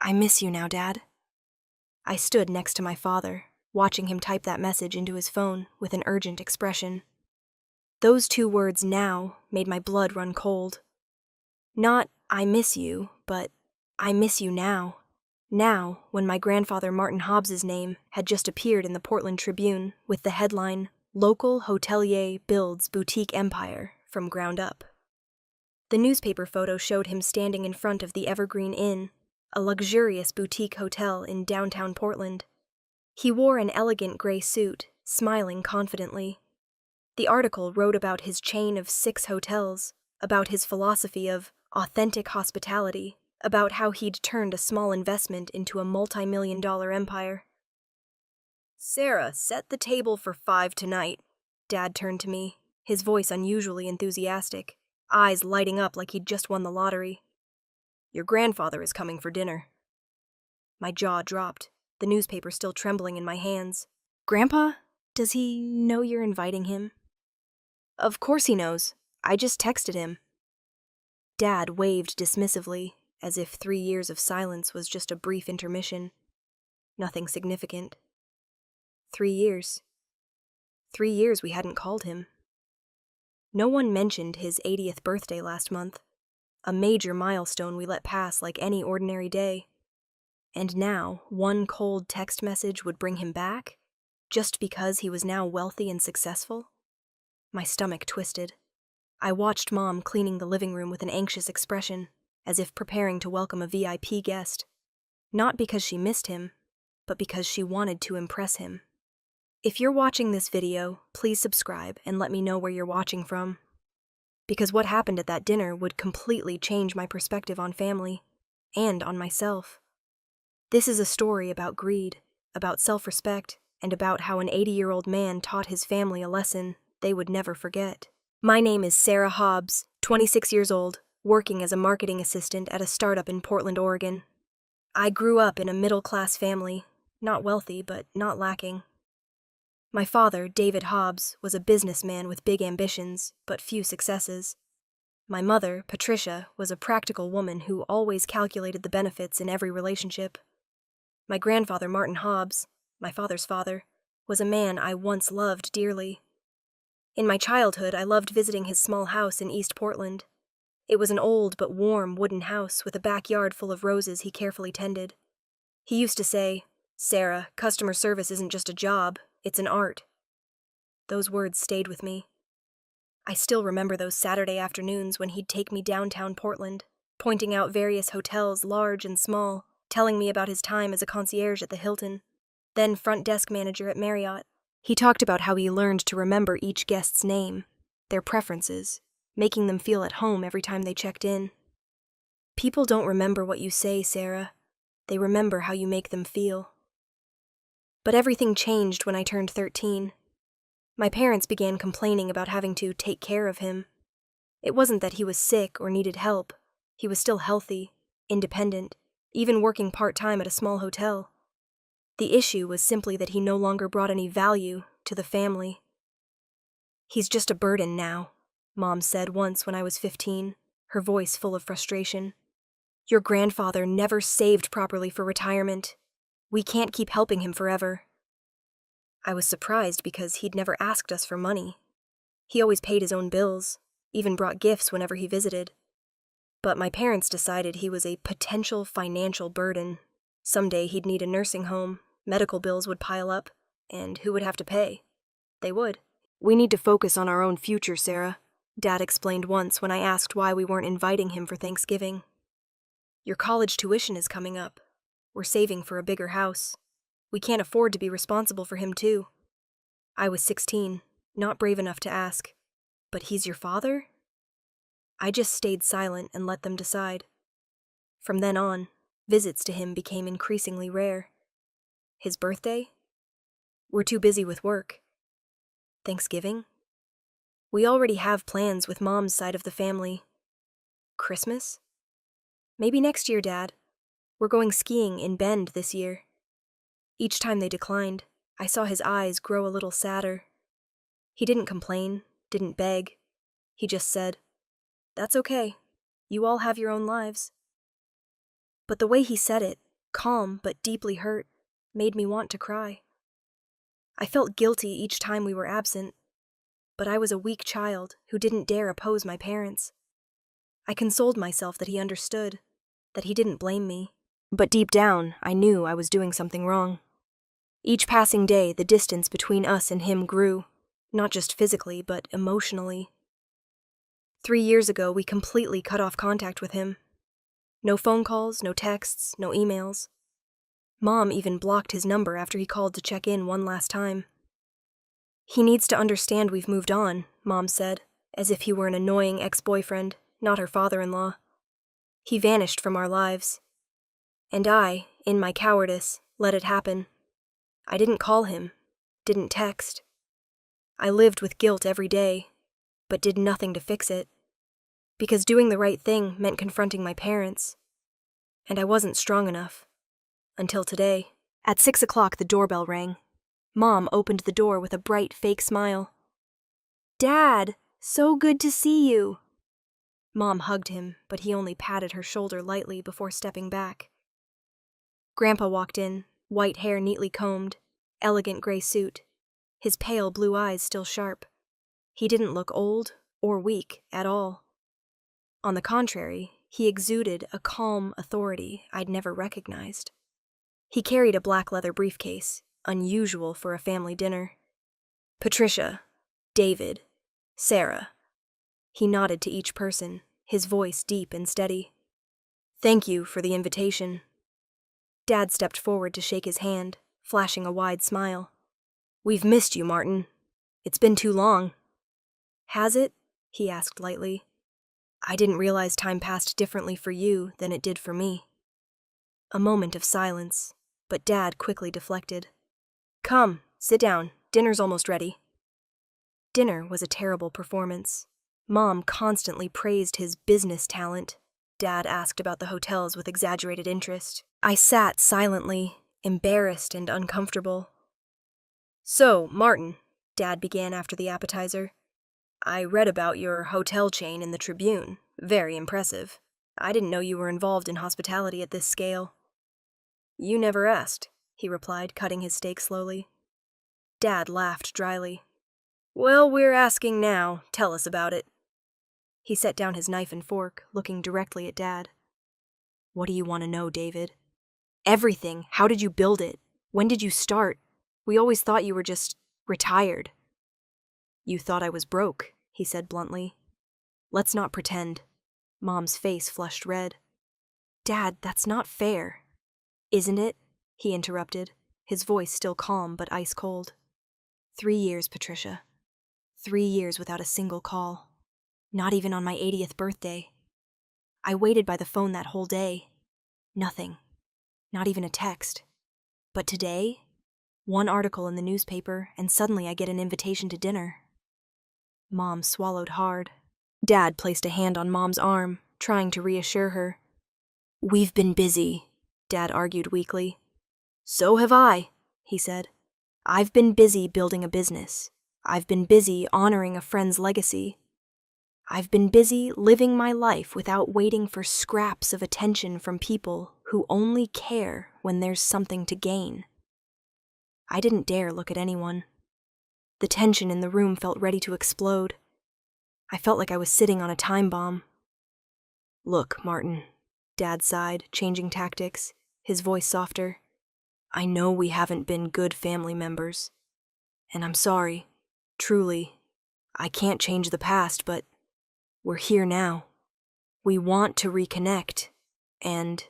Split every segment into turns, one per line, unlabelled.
I miss you now, Dad. I stood next to my father, watching him type that message into his phone with an urgent expression. Those two words, now, made my blood run cold. Not, I miss you, but I miss you now. Now, when my grandfather Martin Hobbs's name had just appeared in the Portland Tribune with the headline, Local Hotelier Builds Boutique Empire from Ground Up. The newspaper photo showed him standing in front of the Evergreen Inn, a luxurious boutique hotel in downtown Portland. He wore an elegant gray suit, smiling confidently. The article wrote about his chain of 6 hotels, about his philosophy of authentic hospitality, about how he'd turned a small investment into a multi-million-dollar empire. "Sarah, set the table for 5 tonight." Dad turned to me, his voice unusually enthusiastic, eyes lighting up like he'd just won the lottery. "Your grandfather is coming for dinner." My jaw dropped, the newspaper still trembling in my hands. "Grandpa? Does he know you're inviting him?" "Of course he knows. I just texted him." Dad waved dismissively, as if 3 years of silence was just a brief intermission. Nothing significant. 3 years. 3 years we hadn't called him. No one mentioned his 80th birthday last month, a major milestone we let pass like any ordinary day. And now, one cold text message would bring him back, just because he was now wealthy and successful? My stomach twisted. I watched Mom cleaning the living room with an anxious expression, as if preparing to welcome a VIP guest. Not because she missed him, but because she wanted to impress him. If you're watching this video, please subscribe and let me know where you're watching from. Because what happened at that dinner would completely change my perspective on family, and on myself. This is a story about greed, about self-respect, and about how an 80-year-old man taught his family a lesson they would never forget. My name is Sarah Hobbs, 26 years old, working as a marketing assistant at a startup in Portland, Oregon. I grew up in a middle-class family, not wealthy but not lacking. My father, David Hobbs, was a businessman with big ambitions, but few successes. My mother, Patricia, was a practical woman who always calculated the benefits in every relationship. My grandfather, Martin Hobbs, my father's father, was a man I once loved dearly. In my childhood, I loved visiting his small house in East Portland. It was an old but warm wooden house with a backyard full of roses he carefully tended. He used to say, "Sarah, customer service isn't just a job, it's an art." Those words stayed with me. I still remember those Saturday afternoons when he'd take me downtown Portland, pointing out various hotels, large and small, telling me about his time as a concierge at the Hilton, then front desk manager at Marriott. He talked about how he learned to remember each guest's name, their preferences, making them feel at home every time they checked in. People don't remember what you say, Sarah. They remember how you make them feel. But everything changed when I turned 13. My parents began complaining about having to take care of him. It wasn't that he was sick or needed help. He was still healthy, independent, even working part-time at a small hotel. The issue was simply that he no longer brought any value to the family. "He's just a burden now," Mom said once when I was 15, her voice full of frustration. "Your grandfather never saved properly for retirement. We can't keep helping him forever." I was surprised because he'd never asked us for money. He always paid his own bills, even brought gifts whenever he visited. But my parents decided he was a potential financial burden. Someday he'd need a nursing home, medical bills would pile up, and who would have to pay? They would. "We need to focus on our own future, Sarah," Dad explained once when I asked why we weren't inviting him for Thanksgiving. "Your college tuition is coming up. We're saving for a bigger house. We can't afford to be responsible for him, too." I was 16, not brave enough to ask, "But he's your father?" I just stayed silent and let them decide. From then on, visits to him became increasingly rare. His birthday? We're too busy with work. Thanksgiving? We already have plans with Mom's side of the family. Christmas? Maybe next year, Dad. We're going skiing in Bend this year. Each time they declined, I saw his eyes grow a little sadder. He didn't complain, didn't beg. He just said, "That's okay. You all have your own lives." But the way he said it, calm but deeply hurt, made me want to cry. I felt guilty each time we were absent, but I was a weak child who didn't dare oppose my parents. I consoled myself that he understood, that he didn't blame me. But deep down, I knew I was doing something wrong. Each passing day, the distance between us and him grew, not just physically, but emotionally. 3 years ago, we completely cut off contact with him. No phone calls, no texts, no emails. Mom even blocked his number after he called to check in one last time. He needs to understand we've moved on, Mom said, as if he were an annoying ex-boyfriend, not her father-in-law. He vanished from our lives. And I, in my cowardice, let it happen. I didn't call him, didn't text. I lived with guilt every day, but did nothing to fix it. Because doing the right thing meant confronting my parents. And I wasn't strong enough. Until today. At 6 o'clock, the doorbell rang. Mom opened the door with a bright, fake smile. "Dad, so good to see you." Mom hugged him, but he only patted her shoulder lightly before stepping back. Grandpa walked in, white hair neatly combed, elegant gray suit, his pale blue eyes still sharp. He didn't look old or weak at all. On the contrary, he exuded a calm authority I'd never recognized. He carried a black leather briefcase, unusual for a family dinner. "Patricia, David, Sarah." He nodded to each person, his voice deep and steady. "Thank you for the invitation." Dad stepped forward to shake his hand, flashing a wide smile. "We've missed you, Martin. It's been too long." "Has it?" he asked lightly. "I didn't realize time passed differently for you than it did for me." A moment of silence, but Dad quickly deflected. "Come, sit down. Dinner's almost ready." Dinner was a terrible performance. Mom constantly praised his business talent. Dad asked about the hotels with exaggerated interest. I sat silently, embarrassed and uncomfortable. "So, Martin," Dad began after the appetizer, "I read about your hotel chain in the Tribune. Very impressive. I didn't know you were involved in hospitality at this scale." "You never asked," he replied, cutting his steak slowly. Dad laughed dryly. "Well, we're asking now. Tell us about it." He set down his knife and fork, looking directly at Dad. "What do you want to know, David?" "Everything. How did you build it? When did you start? We always thought you were just retired." "You thought I was broke," he said bluntly. "Let's not pretend." Mom's face flushed red. "Dad, that's not fair." "Isn't it?" he interrupted, his voice still calm but ice cold. 3 years, Patricia. 3 years without a single call. Not even on my 80th birthday. I waited by the phone that whole day. Nothing. Not even a text. But today, one article in the newspaper, and suddenly I get an invitation to dinner. Mom swallowed hard. Dad placed a hand on Mom's arm, trying to reassure her. "We've been busy," Dad argued weakly. "So have I," he said. "I've been busy building a business. I've been busy honoring a friend's legacy. I've been busy living my life without waiting for scraps of attention from people who only care when there's something to gain." I didn't dare look at anyone. The tension in the room felt ready to explode. I felt like I was sitting on a time bomb. "Look, Martin," Dad sighed, changing tactics, his voice softer. "I know we haven't been good family members. And I'm sorry, truly. I can't change the past, but we're here now. We want to reconnect. And,"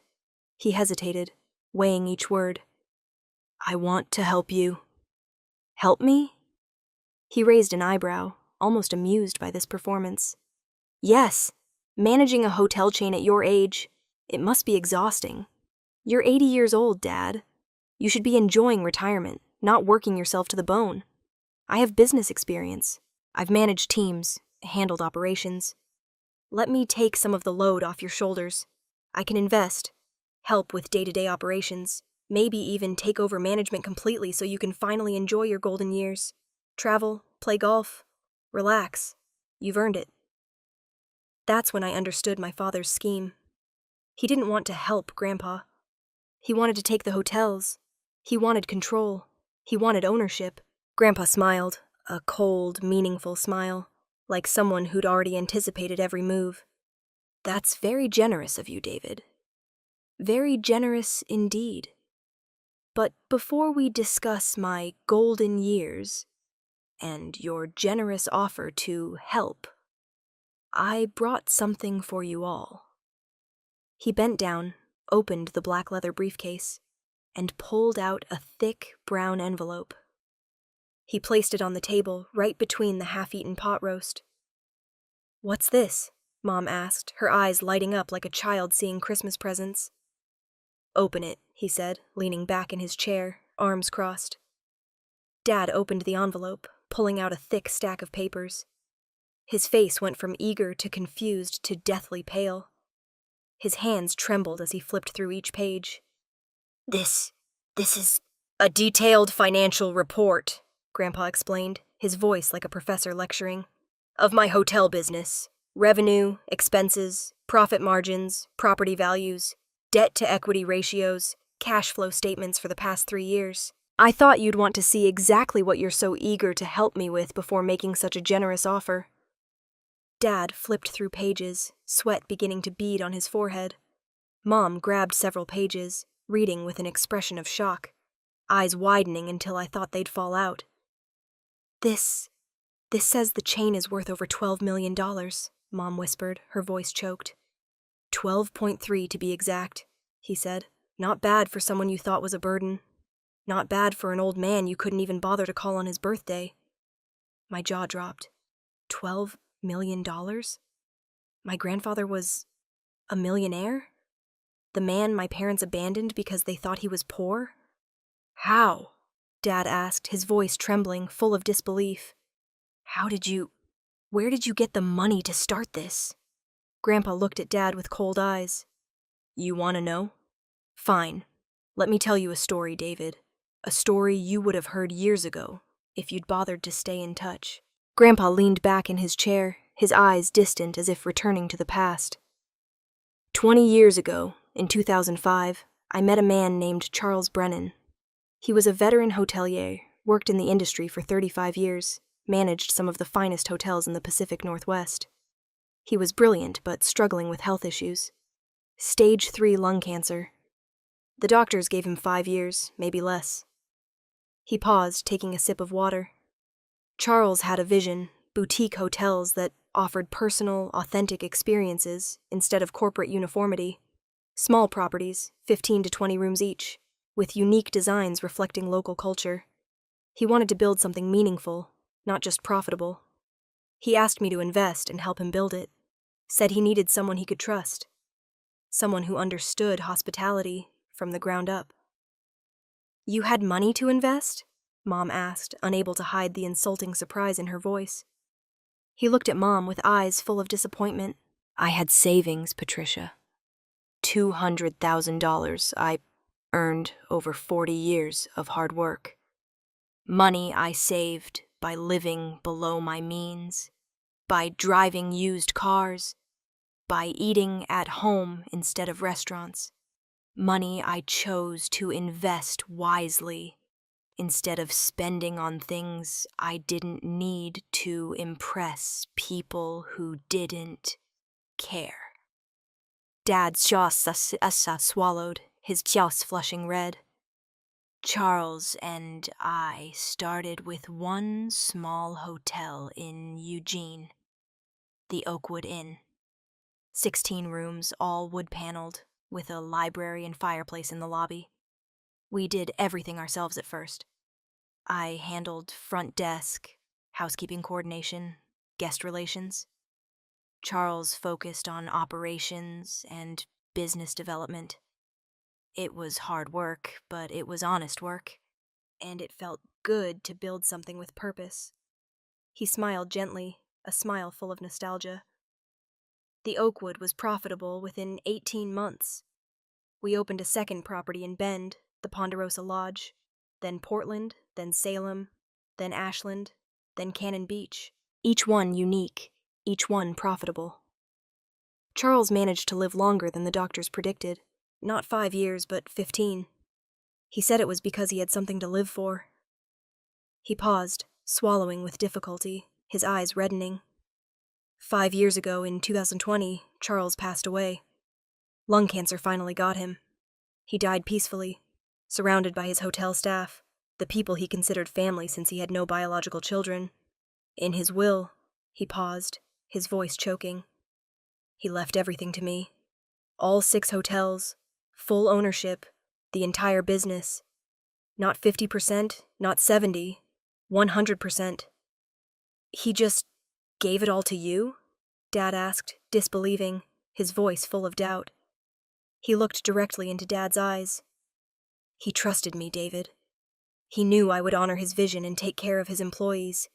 he hesitated, weighing each word, "I want to help you." "Help me?" He raised an eyebrow, almost amused by this performance. "Yes, managing a hotel chain at your age, it must be exhausting. You're 80 years old, Dad. You should be enjoying retirement, not working yourself to the bone. I have business experience. I've managed teams, handled operations. Let me take some of the load off your shoulders. I can invest, help with day-to-day operations, maybe even take over management completely so you can finally enjoy your golden years. Travel, play golf, relax. You've earned it." That's when I understood my father's scheme. He didn't want to help Grandpa. He wanted to take the hotels. He wanted control. He wanted ownership. Grandpa smiled, a cold, meaningful smile, like someone who'd already anticipated every move. That's very generous of you, David. Very generous indeed. But before we discuss my golden years and your generous offer to help, I brought something for you all. He bent down, opened the black leather briefcase, and pulled out a thick brown envelope. He placed it on the table, right between the half-eaten pot roast. "What's this?" Mom asked, her eyes lighting up like a child seeing Christmas presents. "Open it," he said, leaning back in his chair, arms crossed. Dad opened the envelope, pulling out a thick stack of papers. His face went from eager to confused to deathly pale. His hands trembled as he flipped through each page. This is a detailed financial report," Grandpa explained, his voice like a professor lecturing, "of my hotel business. Revenue, expenses, profit margins, property values, debt-to-equity ratios, cash flow statements for the past 3 years. I thought you'd want to see exactly what you're so eager to help me with before making such a generous offer." Dad flipped through pages, sweat beginning to bead on his forehead. Mom grabbed several pages, reading with an expression of shock, eyes widening until I thought they'd fall out. This says the chain is worth over $12 million, Mom whispered, her voice choked. 12.3 to be exact, he said. Not bad for someone you thought was a burden. Not bad for an old man you couldn't even bother to call on his birthday. My jaw dropped. $12 million? My grandfather was a millionaire? The man my parents abandoned because they thought he was poor? How? Dad asked, his voice trembling, full of disbelief. Where did you get the money to start this? Grandpa looked at Dad with cold eyes. You want to know? Fine. Let me tell you a story, David. A story you would have heard years ago, if you'd bothered to stay in touch. Grandpa leaned back in his chair, his eyes distant as if returning to the past. 20 years ago, in 2005, I met a man named Charles Brennan. He was a veteran hotelier, worked in the industry for 35 years, managed some of the finest hotels in the Pacific Northwest. He was brilliant, but struggling with health issues. Stage 3 lung cancer. The doctors gave him 5 years, maybe less. He paused, taking a sip of water. Charles had a vision, boutique hotels that offered personal, authentic experiences instead of corporate uniformity. Small properties, 15 to 20 rooms each, with unique designs reflecting local culture. He wanted to build something meaningful, not just profitable. He asked me to invest and help him build it. Said he needed someone he could trust. Someone who understood hospitality from the ground up. You had money to invest? Mom asked, unable to hide the insulting surprise in her voice. He looked at Mom with eyes full of disappointment. I had savings, Patricia. $200,000 I earned over 40 years of hard work. Money I saved by living below my means, by driving used cars, by eating at home instead of restaurants. Money I chose to invest wisely instead of spending on things I didn't need to impress people who didn't care. Dad's jaw swallowed, his jaws flushing red. Charles and I started with one small hotel in Eugene, the Oakwood Inn. 16 rooms, all wood-paneled, with a library and fireplace in the lobby. We did everything ourselves at first. I handled front desk, housekeeping coordination, guest relations. Charles focused on operations and business development. It was hard work, but it was honest work, and it felt good to build something with purpose. He smiled gently, a smile full of nostalgia. The Oakwood was profitable within 18 months. We opened a second property in Bend, the Ponderosa Lodge, then Portland, then Salem, then Ashland, then Cannon Beach. Each one unique, each one profitable. Charles managed to live longer than the doctors predicted. Not 5 years, but 15. He said it was because he had something to live for. He paused, swallowing with difficulty, his eyes reddening. 5 years ago, in 2020, Charles passed away. Lung cancer finally got him. He died peacefully, surrounded by his hotel staff, the people he considered family since he had no biological children. In his will, he paused, his voice choking. He left everything to me. All 6 hotels, full ownership, the entire business. Not 50%, not 70, 100%. He just gave it all to you? Dad asked, disbelieving, his voice full of doubt. He looked directly into Dad's eyes. He trusted me, David. He knew I would honor his vision and take care of his employees.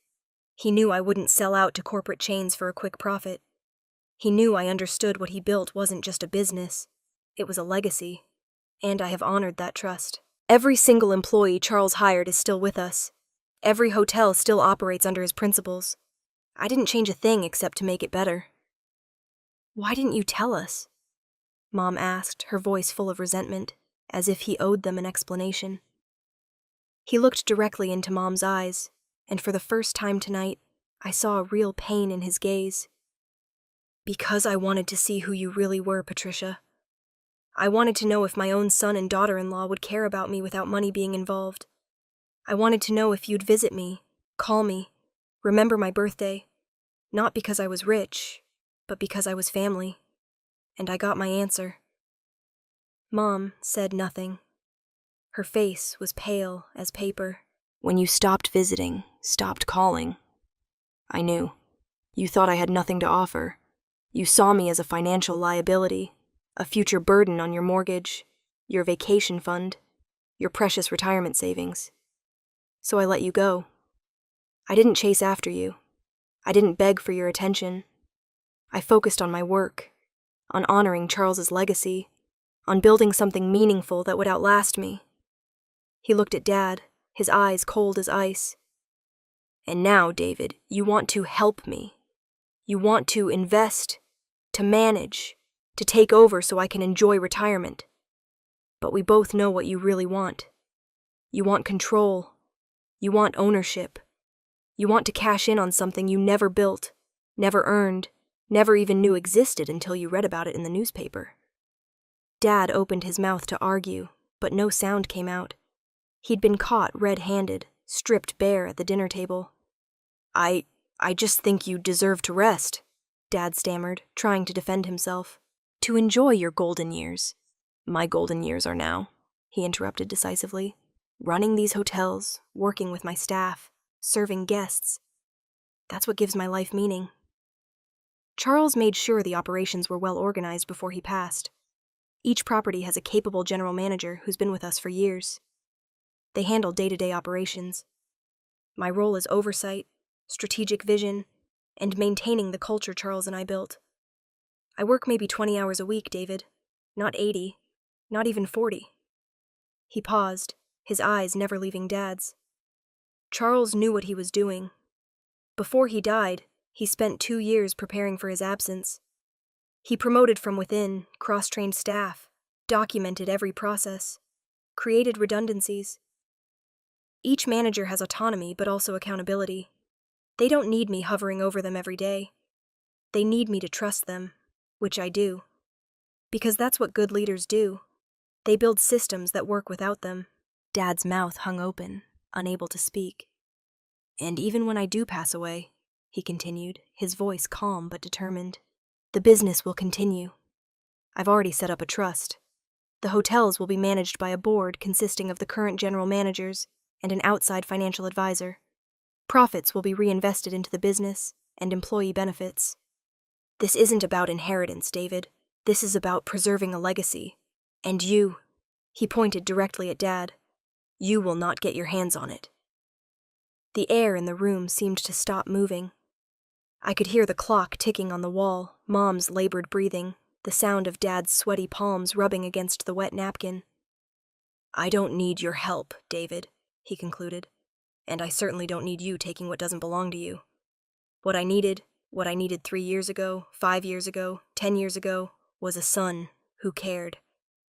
He knew I wouldn't sell out to corporate chains for a quick profit. He knew I understood what he built wasn't just a business. It was a legacy, and I have honored that trust. Every single employee Charles hired is still with us. Every hotel still operates under his principles. I didn't change a thing except to make it better. Why didn't you tell us? Mom asked, her voice full of resentment, as if he owed them an explanation. He looked directly into Mom's eyes, and for the first time tonight, I saw a real pain in his gaze. Because I wanted to see who you really were, Patricia. I wanted to know if my own son and daughter-in-law would care about me without money being involved. I wanted to know if you'd visit me, call me, remember my birthday, not because I was rich, but because I was family. And I got my answer. Mom said nothing. Her face was pale as paper. When you stopped visiting, stopped calling, I knew. You thought I had nothing to offer. You saw me as a financial liability, a future burden on your mortgage, your vacation fund, your precious retirement savings. So I let you go. I didn't chase after you. I didn't beg for your attention. I focused on my work, on honoring Charles's legacy, on building something meaningful that would outlast me. He looked at Dad, his eyes cold as ice. And now, David, you want to help me. You want to invest, to manage, to take over so I can enjoy retirement. But we both know what you really want. You want control. You want ownership. You want to cash in on something you never built, never earned, never even knew existed until you read about it in the newspaper. Dad opened his mouth to argue, but no sound came out. He'd been caught red-handed, stripped bare at the dinner table. I just think you deserve to rest, Dad stammered, trying to defend himself. To enjoy your golden years. My golden years are now, he interrupted decisively. Running these hotels, working with my staff, serving guests. That's what gives my life meaning. Charles made sure the operations were well organized before he passed. Each property has a capable general manager who's been with us for years. They handle day-to-day operations. My role is oversight, strategic vision, and maintaining the culture Charles and I built. I work maybe 20 hours a week, David. Not 80, not even 40. He paused, his eyes never leaving Dad's. Charles knew what he was doing. Before he died, he spent 2 years preparing for his absence. He promoted from within, cross-trained staff, documented every process, created redundancies. Each manager has autonomy but also accountability. They don't need me hovering over them every day. They need me to trust them, which I do. Because that's what good leaders do. They build systems that work without them. Dad's mouth hung open, unable to speak. And even when I do pass away, he continued, his voice calm but determined, the business will continue. I've already set up a trust. The hotels will be managed by a board consisting of the current general managers and an outside financial advisor. Profits will be reinvested into the business and employee benefits. This isn't about inheritance, David. This is about preserving a legacy. And you, he pointed directly at Dad, you will not get your hands on it. The air in the room seemed to stop moving. I could hear the clock ticking on the wall, Mom's labored breathing, the sound of Dad's sweaty palms rubbing against the wet napkin. I don't need your help, David, he concluded, and I certainly don't need you taking what doesn't belong to you. What I needed 3 years ago, 5 years ago, 10 years ago, was a son who cared.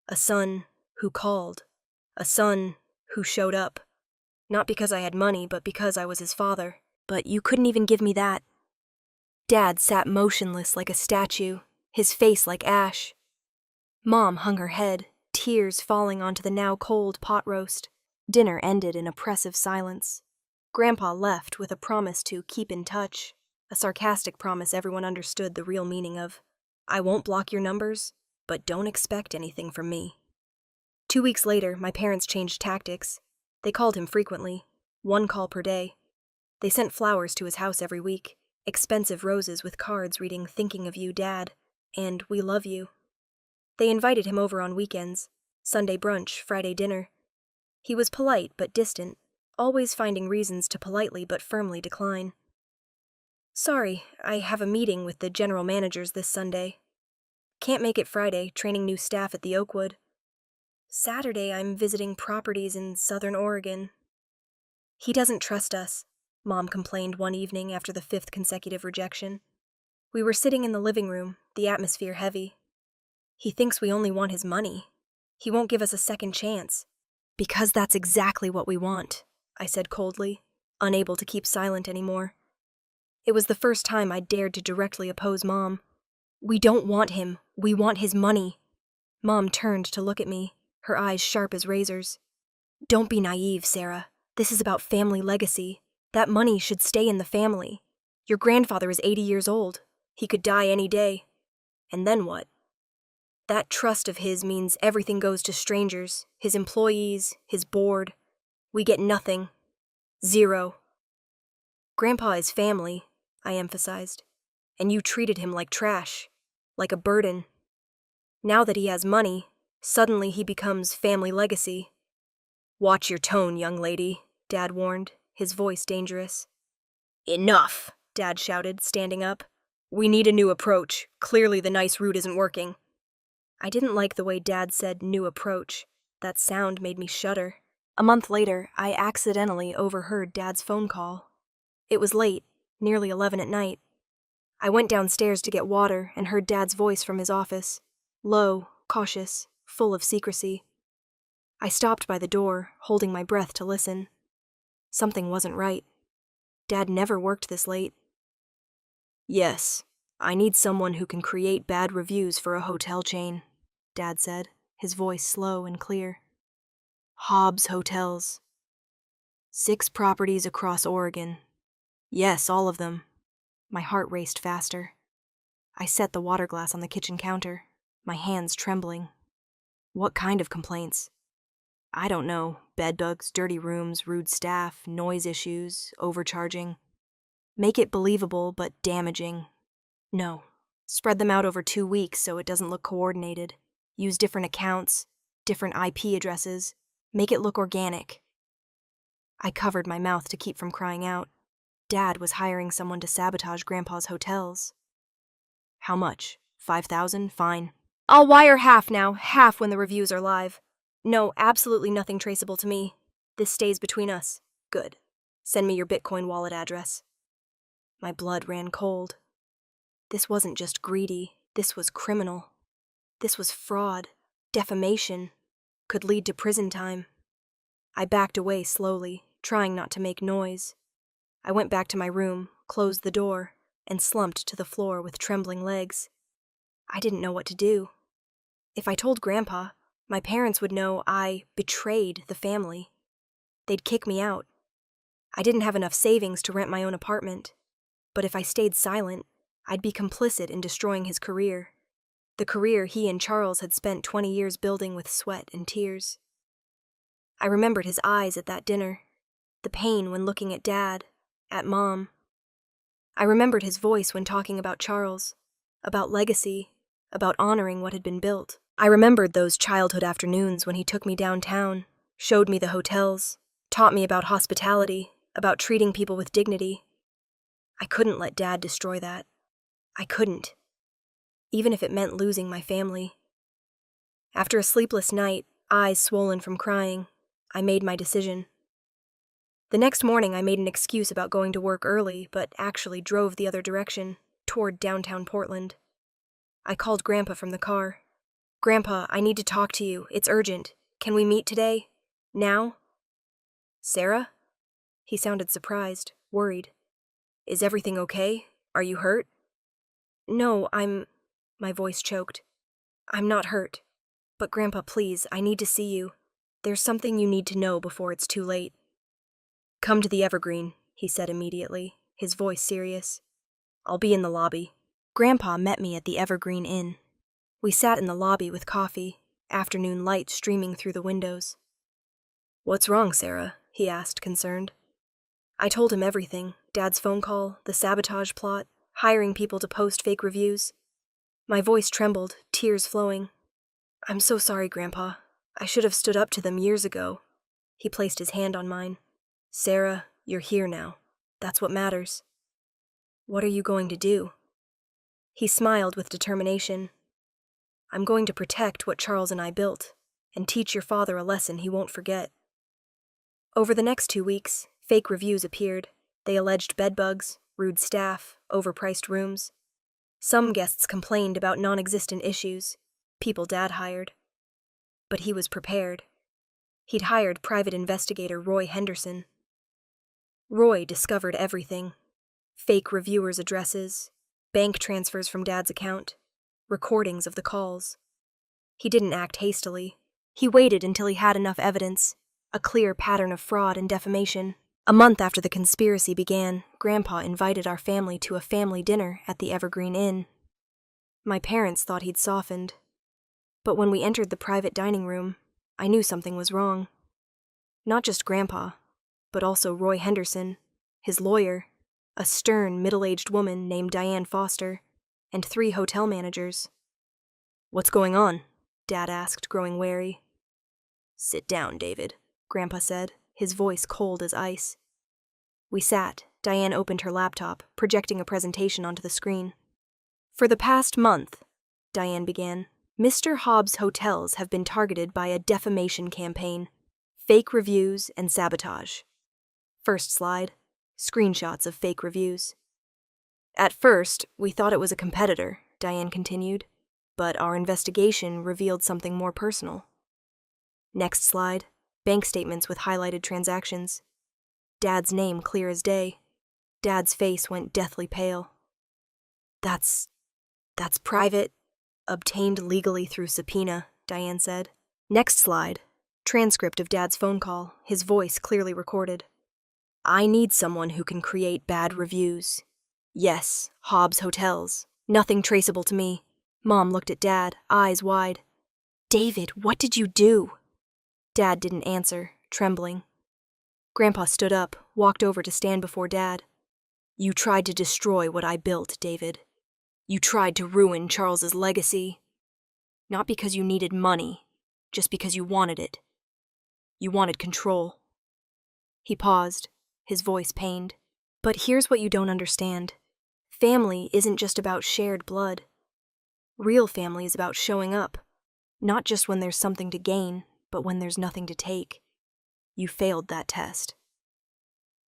A son who called. A son who showed up. Not because I had money, but because I was his father. But you couldn't even give me that. Dad sat motionless like a statue, his face like ash. Mom hung her head, tears falling onto the now cold pot roast. Dinner ended in oppressive silence. Grandpa left with a promise to keep in touch, a sarcastic promise everyone understood the real meaning of. I won't block your numbers, but don't expect anything from me. 2 weeks later, my parents changed tactics. They called him frequently, 1 call per day. They sent flowers to his house every week, expensive roses with cards reading "Thinking of you, Dad," and "We love you." They invited him over on weekends, Sunday brunch, Friday dinner. He was polite but distant, always finding reasons to politely but firmly decline. Sorry, I have a meeting with the general managers this Sunday. Can't make it Friday, training new staff at the Oakwood. Saturday, I'm visiting properties in Southern Oregon. He doesn't trust us, Mom complained one evening after the 5th consecutive rejection. We were sitting in the living room, the atmosphere heavy. He thinks we only want his money. He won't give us a second chance. Because that's exactly what we want, I said coldly, unable to keep silent anymore. It was the first time I'd dared to directly oppose Mom. We don't want him. We want his money. Mom turned to look at me, her eyes sharp as razors. Don't be naive, Sarah. This is about family legacy. That money should stay in the family. Your grandfather is 80 years old. He could die any day. And then what? That trust of his means everything goes to strangers, his employees, his board. We get nothing. Zero. Grandpa is family, I emphasized, and you treated him like trash, like a burden. Now that he has money, suddenly he becomes family legacy. Watch your tone, young lady, Dad warned, his voice dangerous. Enough, Dad shouted, standing up. We need a new approach. Clearly the nice route isn't working. I didn't like the way Dad said new approach. That sound made me shudder. A month later, I accidentally overheard Dad's phone call. It was late, nearly 11 at night. I went downstairs to get water and heard Dad's voice from his office, low, cautious, full of secrecy. I stopped by the door, holding my breath to listen. Something wasn't right. Dad never worked this late. Yes, I need someone who can create bad reviews for a hotel chain, Dad said, his voice slow and clear. Hobbs Hotels. 6 properties across Oregon. Yes, all of them. My heart raced faster. I set the water glass on the kitchen counter, my hands trembling. What kind of complaints? I don't know. Bedbugs, dirty rooms, rude staff, noise issues, overcharging. Make it believable but damaging. No. Spread them out over 2 weeks so it doesn't look coordinated. Use different accounts, different IP addresses. Make it look organic. I covered my mouth to keep from crying out. Dad was hiring someone to sabotage Grandpa's hotels. How much? 5,000? Fine. I'll wire half now, half when the reviews are live. No, absolutely nothing traceable to me. This stays between us. Good. Send me your Bitcoin wallet address. My blood ran cold. This wasn't just greedy. This was criminal. This was fraud, defamation, could lead to prison time. I backed away slowly, trying not to make noise. I went back to my room, closed the door, and slumped to the floor with trembling legs. I didn't know what to do. If I told Grandpa, my parents would know I betrayed the family. They'd kick me out. I didn't have enough savings to rent my own apartment. But if I stayed silent, I'd be complicit in destroying his career. The career he and Charles had spent 20 years building with sweat and tears. I remembered his eyes at that dinner, the pain when looking at Dad, at Mom. I remembered his voice when talking about Charles, about legacy, about honoring what had been built. I remembered those childhood afternoons when he took me downtown, showed me the hotels, taught me about hospitality, about treating people with dignity. I couldn't let Dad destroy that. I couldn't. Even if it meant losing my family. After a sleepless night, eyes swollen from crying, I made my decision. The next morning I made an excuse about going to work early, but actually drove the other direction, toward downtown Portland. I called Grandpa from the car. Grandpa, I need to talk to you. It's urgent. Can we meet today? Now? Sarah? He sounded surprised, worried. Is everything okay? Are you hurt? No, My voice choked. I'm not hurt. But Grandpa, please, I need to see you. There's something you need to know before it's too late. Come to the Evergreen, he said immediately, his voice serious. I'll be in the lobby. Grandpa met me at the Evergreen Inn. We sat in the lobby with coffee, afternoon light streaming through the windows. What's wrong, Sarah? He asked, concerned. I told him everything, Dad's phone call, the sabotage plot, hiring people to post fake reviews. My voice trembled, tears flowing. I'm so sorry, Grandpa. I should have stood up to them years ago. He placed his hand on mine. Sarah, you're here now. That's what matters. What are you going to do? He smiled with determination. I'm going to protect what Charles and I built, and teach your father a lesson he won't forget. Over the next 2 weeks, fake reviews appeared. They alleged bedbugs, rude staff, overpriced rooms. Some guests complained about non-existent issues, people Dad hired. But he was prepared. He'd hired private investigator Roy Henderson. Roy discovered everything. Fake reviewers' addresses, bank transfers from Dad's account, recordings of the calls. He didn't act hastily. He waited until he had enough evidence, a clear pattern of fraud and defamation. A month after the conspiracy began, Grandpa invited our family to a family dinner at the Evergreen Inn. My parents thought he'd softened. But when we entered the private dining room, I knew something was wrong. Not just Grandpa, but also Roy Henderson, his lawyer, a stern, middle-aged woman named Diane Foster, and 3 hotel managers. What's going on? Dad asked, growing wary. Sit down, David, Grandpa said, his voice cold as ice. We sat. Diane opened her laptop, projecting a presentation onto the screen. For the past month, Diane began, Mr. Hobbs' hotels have been targeted by a defamation campaign, fake reviews, and sabotage. First slide, screenshots of fake reviews. At first, we thought it was a competitor, Diane continued, but our investigation revealed something more personal. Next slide, bank statements with highlighted transactions. Dad's name clear as day. Dad's face went deathly pale. That's private. Obtained legally through subpoena, Diane said. Next slide. Transcript of Dad's phone call, his voice clearly recorded. I need someone who can create bad reviews. Yes, Hobbs Hotels. Nothing traceable to me. Mom looked at Dad, eyes wide. David, what did you do? Dad didn't answer, trembling. Grandpa stood up, walked over to stand before Dad. You tried to destroy what I built, David. You tried to ruin Charles's legacy. Not because you needed money, just because you wanted it. You wanted control. He paused, his voice pained. But here's what you don't understand. Family isn't just about shared blood. Real family is about showing up, not just when there's something to gain, but when there's nothing to take. You failed that test.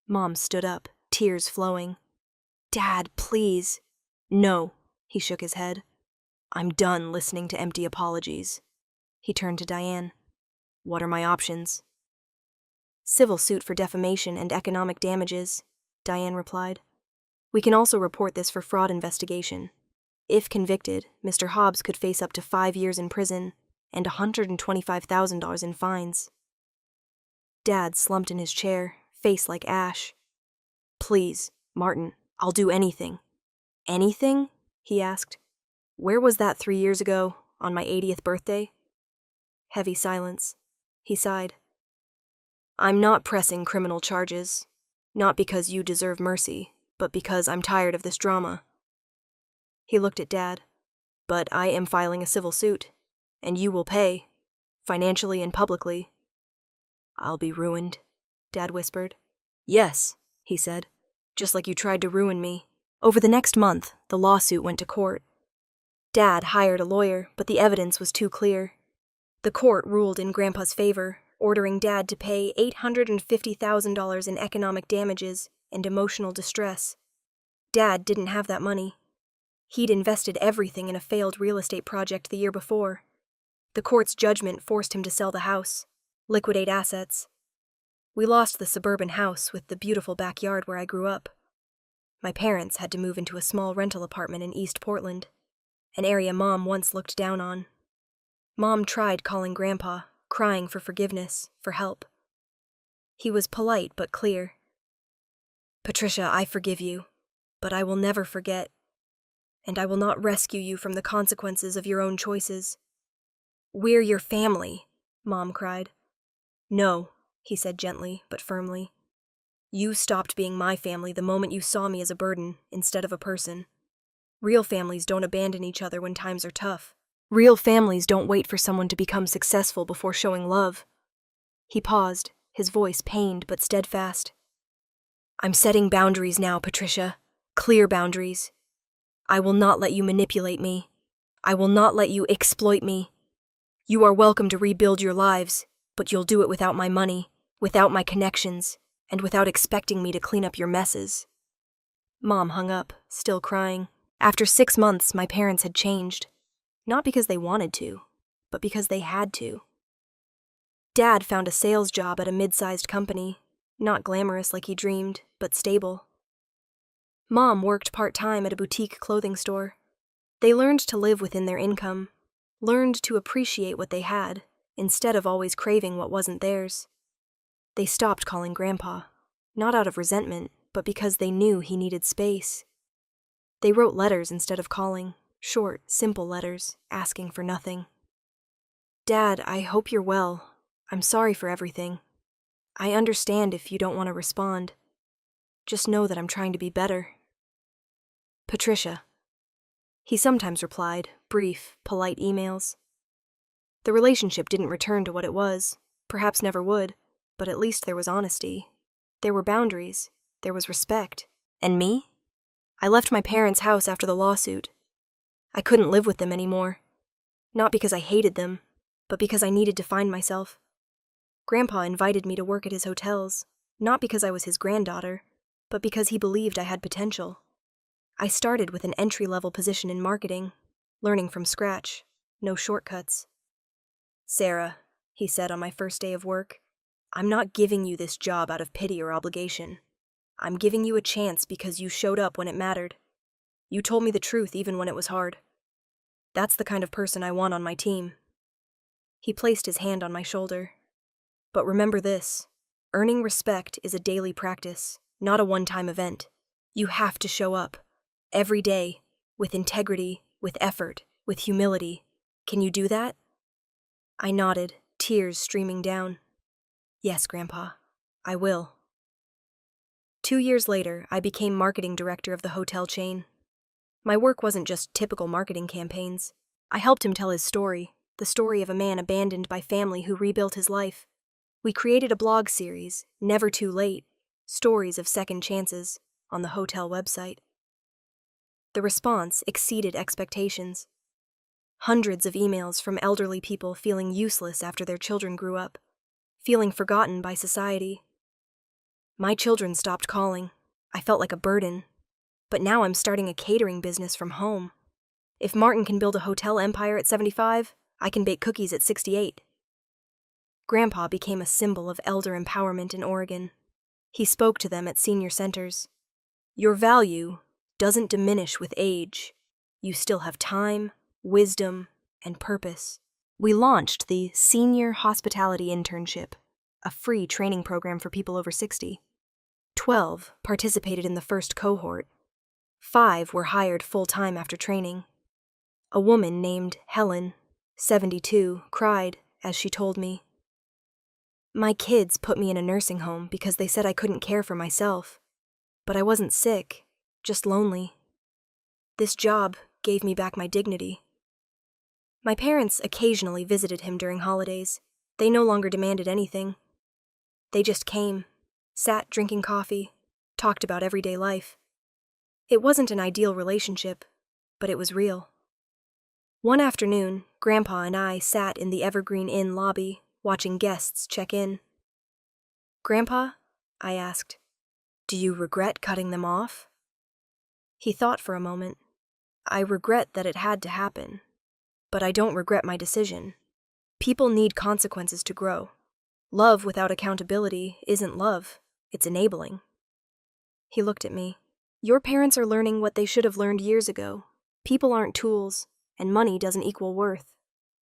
Mom stood up, tears flowing. Dad, please. No. He shook his head. I'm done listening to empty apologies. He turned to Diane. What are my options? Civil suit for defamation and economic damages, Diane replied. We can also report this for fraud investigation. If convicted, Mr. Hobbs could face up to 5 years in prison and $125,000 in fines. Dad slumped in his chair, face like ash. Please, Martin, I'll do anything. Anything? He asked. Where was that 3 years ago, on my 80th birthday? Heavy silence. He sighed. I'm not pressing criminal charges, not because you deserve mercy, but because I'm tired of this drama. He looked at Dad. But I am filing a civil suit, and you will pay, financially and publicly. I'll be ruined, Dad whispered. Yes, he said, just like you tried to ruin me. Over the next month, the lawsuit went to court. Dad hired a lawyer, but the evidence was too clear. The court ruled in Grandpa's favor, ordering Dad to pay $850,000 in economic damages and emotional distress. Dad didn't have that money. He'd invested everything in a failed real estate project the year before. The court's judgment forced him to sell the house, liquidate assets. We lost the suburban house with the beautiful backyard where I grew up. My parents had to move into a small rental apartment in East Portland, an area Mom once looked down on. Mom tried calling Grandpa, crying for forgiveness, for help. He was polite but clear. "Patricia, I forgive you, but I will never forget, and I will not rescue you from the consequences of your own choices." "We're your family," Mom cried. "No," he said gently but firmly. "You stopped being my family the moment you saw me as a burden instead of a person. Real families don't abandon each other when times are tough. Real families don't wait for someone to become successful before showing love." He paused, his voice pained but steadfast. "I'm setting boundaries now, Patricia. Clear boundaries. I will not let you manipulate me. I will not let you exploit me. You are welcome to rebuild your lives, but you'll do it without my money, without my connections, and without expecting me to clean up your messes." Mom hung up, still crying. After 6 months, my parents had changed. Not because they wanted to, but because they had to. Dad found a sales job at a mid-sized company, not glamorous like he dreamed, but stable. Mom worked part-time at a boutique clothing store. They learned to live within their income, learned to appreciate what they had, instead of always craving what wasn't theirs. They stopped calling Grandpa, not out of resentment, but because they knew he needed space. They wrote letters instead of calling, short, simple letters, asking for nothing. "Dad, I hope you're well. I'm sorry for everything. I understand if you don't want to respond. Just know that I'm trying to be better. Patricia." He sometimes replied, brief, polite emails. The relationship didn't return to what it was, perhaps never would, but at least there was honesty. There were boundaries. There was respect. And me? I left my parents' house after the lawsuit. I couldn't live with them anymore. Not because I hated them, but because I needed to find myself. Grandpa invited me to work at his hotels, not because I was his granddaughter, but because he believed I had potential. I started with an entry-level position in marketing, learning from scratch, no shortcuts. "Sarah," he said on my first day of work, "I'm not giving you this job out of pity or obligation. I'm giving you a chance because you showed up when it mattered. You told me the truth even when it was hard. That's the kind of person I want on my team." He placed his hand on my shoulder. "But remember this, earning respect is a daily practice, not a one-time event. You have to show up, every day, with integrity, with effort, with humility. Can you do that?" I nodded, tears streaming down. "Yes, Grandpa, I will." 2 years later, I became marketing director of the hotel chain. My work wasn't just typical marketing campaigns. I helped him tell his story, the story of a man abandoned by family who rebuilt his life. We created a blog series, Never Too Late, Stories of Second Chances, on the hotel website. The response exceeded expectations. Hundreds of emails from elderly people feeling useless after their children grew up, feeling forgotten by society. My children stopped calling. I felt like a burden. But now I'm starting a catering business from home. If Martin can build a hotel empire at 75, I can bake cookies at 68. Grandpa became a symbol of elder empowerment in Oregon. He spoke to them at senior centers. "Your value doesn't diminish with age. You still have time, wisdom, and purpose." We launched the Senior Hospitality Internship, a free training program for people over 60. 12 participated in the first cohort. 5 were hired full-time after training. A woman named Helen, 72, cried as she told me, "My kids put me in a nursing home because they said I couldn't care for myself. But I wasn't sick, just lonely. This job gave me back my dignity." My parents occasionally visited him during holidays. They no longer demanded anything. They just came, sat drinking coffee, talked about everyday life. It wasn't an ideal relationship, but it was real. One afternoon, Grandpa and I sat in the Evergreen Inn lobby, watching guests check in. "Grandpa," I asked, "do you regret cutting them off?" He thought for a moment. "I regret that it had to happen, but I don't regret my decision. People need consequences to grow. Love without accountability isn't love, it's enabling. He looked at me. Your parents are learning what they should have learned years ago. People aren't tools, and money doesn't equal worth.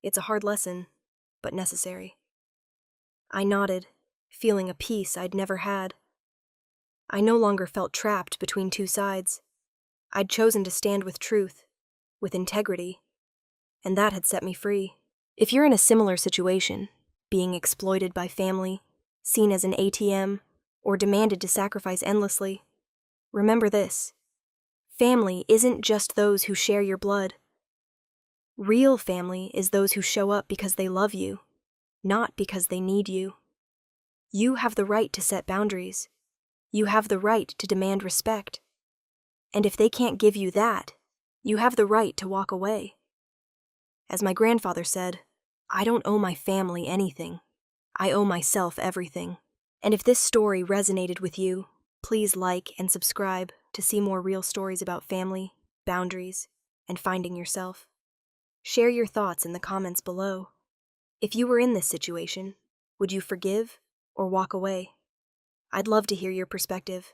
It's a hard lesson, but necessary. I nodded, feeling a peace I'd never had. I no longer felt trapped between two sides. I'd chosen to stand with truth, with integrity, and that had set me free. If you're in a similar situation, being exploited by family, seen as an ATM, or demanded to sacrifice endlessly, remember this: family isn't just those who share your blood. Real family is those who show up because they love you, not because they need you. You have the right to set boundaries. You have the right to demand respect. And if they can't give you that, you have the right to walk away. As my grandfather said, I don't owe my family anything. I owe myself everything. And if this story resonated with you, please like and subscribe to see more real stories about family, boundaries, and finding yourself. Share your thoughts in the comments below. If you were in this situation, would you forgive or walk away? I'd love to hear your perspective.